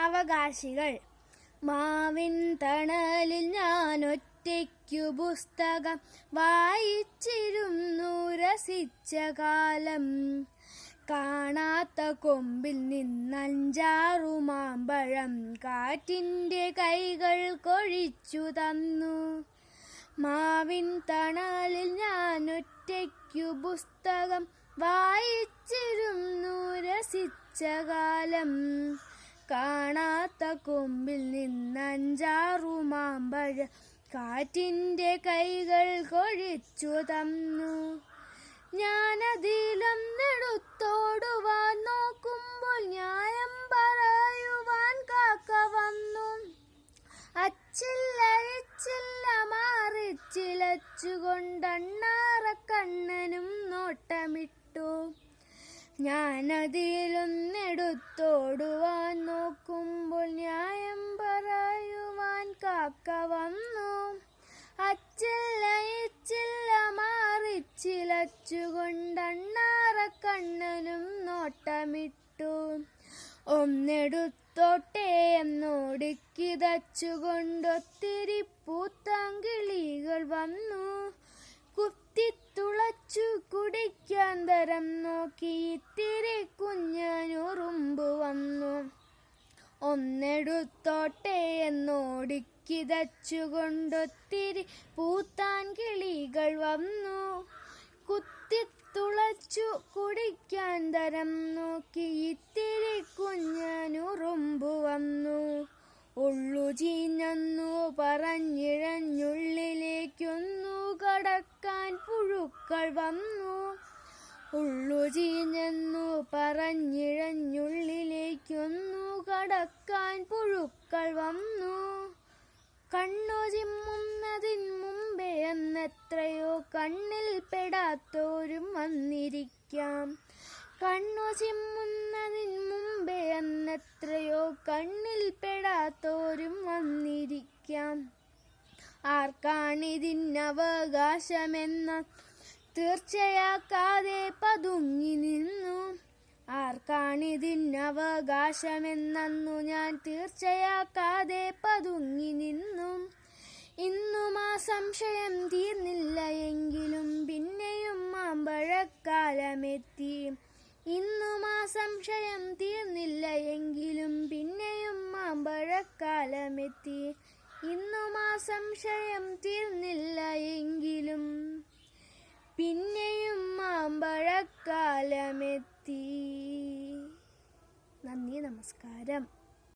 അവകാശികൾ. മാവിൻ തണലിൽ ഞാൻ ഒറ്റയ്ക്കു പുസ്തകം വായിച്ചിരുന്നു രസിച്ച കാലം. കാണാത്ത കൊമ്പിൽ നിന്നഞ്ചാറു മാമ്പഴം കാറ്റിൻ്റെ കൈകൾ കൊഴിച്ചു തന്നു. മാവിൻ തണലിൽ ഞാൻ ഒറ്റയ്ക്കു പുസ്തകം വായിച്ചിരുന്നു രസിച്ച കാലം. കാണാത്ത കൊമ്പിൽ നിന്നഞ്ചാറു മാമ്പഴം കാറ്റിൻ്റെ കൈകൾ കൊഴിച്ചു തന്നു. ഞാനതിലൊന്നെടുത്തോടുവാൻ നോക്കുമ്പോൾ ന്യായം പറയുവാൻ കാക്ക വന്നു. അച്ചില്ല മാറിച്ചിലച്ചുകൊണ്ടണ്ണാറക്കണ്ണനും നോട്ടമിട്ടു. ഞാനതിലൊന്നെടുത്തോടുവാൻ നോക്കുമ്പോൾ ന്യായം പറയുവാൻ കാക്ക വന്നു. അച്ചില്ല മാറിച്ചിലച്ചുകൊണ്ടണ്ണാറക്കണ്ണനും നോട്ടമിട്ടു. ഒന്നെടുത്തോട്ടെ എന്നോടിക്കിതച്ചുകൊണ്ടൊത്തിരി പൂത്താങ്കിളികൾ വന്നു. കുത്തിത്തുളച്ചു കുടിക്കാൻ തരം നോക്കി ഇത്തിരി കുഞ്ഞനുറുമ്പ് വന്നു. ഒന്നെടുത്തോട്ടെ എന്നോടിക്കിതച്ചുകൊണ്ടൊത്തിരി പൂത്താൻ കിളികൾ വന്നു. കുത്തിത്തുളച്ചു കുടിക്കാൻ തരം നോക്കി ഇത്തിരി കുഞ്ഞനുറുമ്പ് വന്നു. ഉള്ളു ചീഞ്ഞന്നു പറഞ്ഞിഴഞ്ഞുള്ളിലേക്കൊന്നു കടക്കാൻ പുഴുക്കൾ വന്നു. ഉള്ളു ചീഞ്ഞെന്നു പറഞ്ഞിഴഞ്ഞുള്ളിലേക്കൊന്നു കടക്കാൻ പുഴുക്കൾ വന്നു. കണ്ണു ചിമ്മുന്നതിന് മുമ്പേ എന്നെത്രയോ കണ്ണിൽ പെടാത്തോരും വന്നിരിക്കാം. കണ്ണു ചിമ്മുന്നതിന് മുമ്പേ എന്നെത്രയോ കണ്ണിൽ പെടാത്തോരും വന്നിരിക്കാം. ആർക്കാണിതിനവകാശമെന്ന തീർച്ചയാക്കാതെ പതുങ്ങി നിന്നു. ആർക്കാണിതിനവകാശമെന്നു ഞാൻ തീർച്ചയാക്കാതെ പതുങ്ങി നിന്നു. ഇന്നും ആ സംശയം തീർന്നില്ല എങ്കിലും പിന്നെയും മാമ്പഴക്കാലമെത്തി. ഇന്നും ആ സംശയം തീർന്നില്ല എങ്കിലും പിന്നെയും മാമ്പഴക്കാലമെത്തി. ഇന്നും ആ സംശയം തീർന്നില്ല എങ്കിലും പിന്നെയും മാമ്പഴക്കാലമെത്തി. നന്ദി, നമസ്കാരം.